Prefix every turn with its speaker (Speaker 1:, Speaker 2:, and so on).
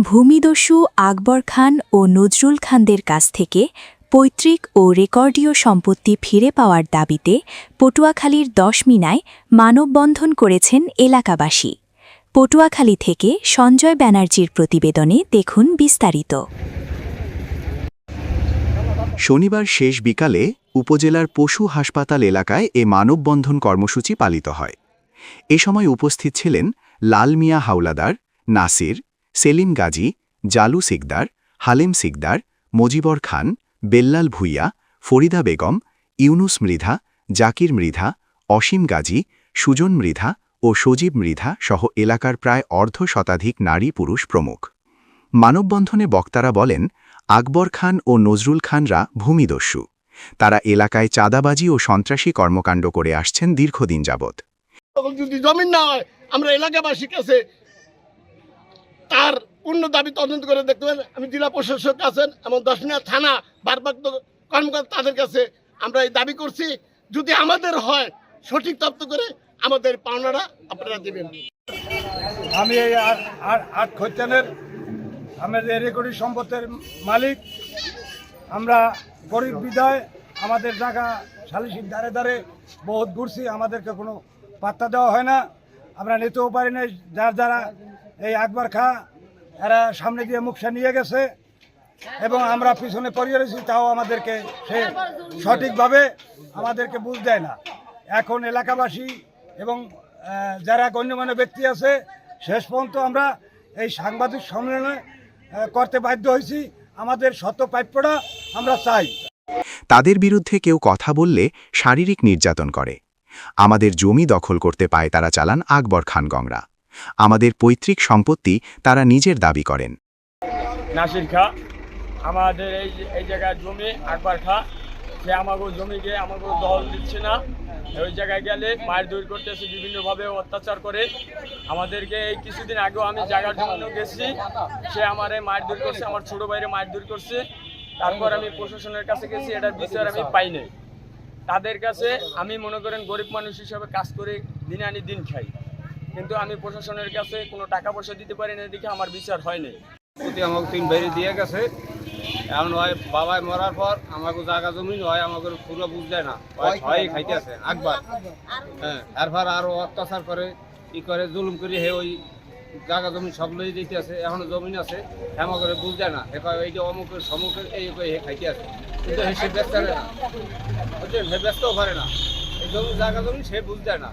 Speaker 1: ভূমিদস্যু আকবর খান ও নজরুল খানদের কাছ থেকে পৈতৃক ও রেকর্ডীয় সম্পত্তি ফিরে পাওয়ার দাবিতে পটুয়াখালীর ১০ মিনায় মানববন্ধন করেছেন এলাকাবাসী। পটুয়াখালী থেকে সঞ্জয় ব্যানার্জির প্রতিবেদনে দেখুন বিস্তারিত।
Speaker 2: শনিবার শেষ বিকালে উপজেলার পশু হাসপাতাল এলাকায় এ মানববন্ধন কর্মসূচি পালিত হয়। এ সময় উপস্থিত ছিলেন লাল মিয়া হাওলাদার, নাসির, সেলিম গাজী, জালু সিকদার, হালিম সিকদার, মজিবর খান, বেল্লাল ভুইয়া, ফরিদা বেগম, ইউনুস মৃধা, জাকির মৃধা, অসীম গাজী, সুজন মৃধা ও সজীব মৃধা সহ এলাকার প্রায় অর্ধশতাধিক নারী পুরুষ প্রমুখ। মানববন্ধনে বক্তারা বলেন, আকবর খান ও নজরুল খানরা ভূমিদস্যু। তারা এলাকায় চাঁদাবাজি ও সন্ত্রাসী কর্মকাণ্ড করে আসছেন দীর্ঘদিন যাবৎ।
Speaker 3: যদি জমিন না হয়, আমরা এলাকাবাসীর কাছে তার পূর্ণ দাবি তদন্ত করে দেখতে পারেন। আমি জেলা প্রশাসক আছেন এবং ১০ মিনা থানা ভারপ্রাপ্ত কর্মকর্তা তাদের কাছে আমরা এই দাবি করছি, যদি আমাদের হয় সঠিক তথ্য করে আমাদের পাওনাটা আপনারা দেবেন।
Speaker 4: আমি এই আট খৈতানের আমাদের রেকর্ডিং সম্পত্তির মালিক। আমরা গরিব বিদায় আমাদের জায়গা সালিশির দ্বারে দ্বারে বহুত ঘুরছি, আমাদেরকে কোনো পাত্তা দেওয়া হয় না। আমরা নিতেও পারি না। যারা এই আকবর খা এরা সামনে দিয়ে মুখসা নিয়ে গেছে এবং আমরা পিছনে পড়িয়ে রয়েছি, তাও আমাদেরকে সে সঠিকভাবে আমাদেরকে বুঝ দেয় না। এখন এলাকাবাসী এবং যারা গণ্যমান্য ব্যক্তি আছে, শেষ পর্যন্ত আমরা এই সাংবাদিক সম্মেলনে করতে বাধ্য হয়েছি। আমাদের শত প্রাপ্যটা আমরা চাই।
Speaker 2: তাদের বিরুদ্ধে কেউ কথা বললে শারীরিক নির্যাতন করে। আমাদের জমি দখল করতে পায় তারা চালান আকবর খান গংরা। আমাদের পৈতৃক সম্পত্তি তারা নিজের দাবি করেন।
Speaker 5: নাসির খা আমাদের এই জায়গায় জমি আকবর খা, সে আমাকে জমিকে আমাকে দল দিচ্ছে না। ওই জায়গায় গেলে মায়ের দৌড় করতেছে, বিভিন্নভাবে অত্যাচার করে আমাদেরকে। এই কিছুদিন আগেও আমি জায়গার জন্য গেছি, সে আমার মায়ের দৌড় করছে, আমার ছোটো ভাইরে মায়ের দৌড় করছে। তারপর আমি প্রশাসনের কাছে গেছি, এটার বিচার আমি পাই নাই। তাদের কাছে আমি মনে করেন গরিব মানুষ হিসাবে কাজ করে দিনে আনি দিন খাই, কিন্তু আমি প্রশাসনের কাছে কোনো টাকা পয়সা দিতে পারি না, দেখে আমার বিচার হয়নি।
Speaker 6: আমাকে 3 বাইরে দিয়ে গেছে। এখন হয় বাবাই মরার পর আমাকে জায়গা জমি হয়, আমাকে পুরো বুঝ দেয় না, হয় খাইতে আছে আকবর। হ্যাঁ, এরপর আরও অত্যাচার করে, ই করে, জুলুম করে হে ওই জায়গা জমি সব লই দিতে আছে। এখনো জমিন আছে, হেমা করে বুঝ দেয় না, এই যে অমুকের সমুখের এই হে খাইতে আছে, কিন্তু সে ব্যস্ত না, বুঝলেন, সে ব্যস্তও পারে না। এই জমি জায়গা জমি সে বুঝ দেয় না।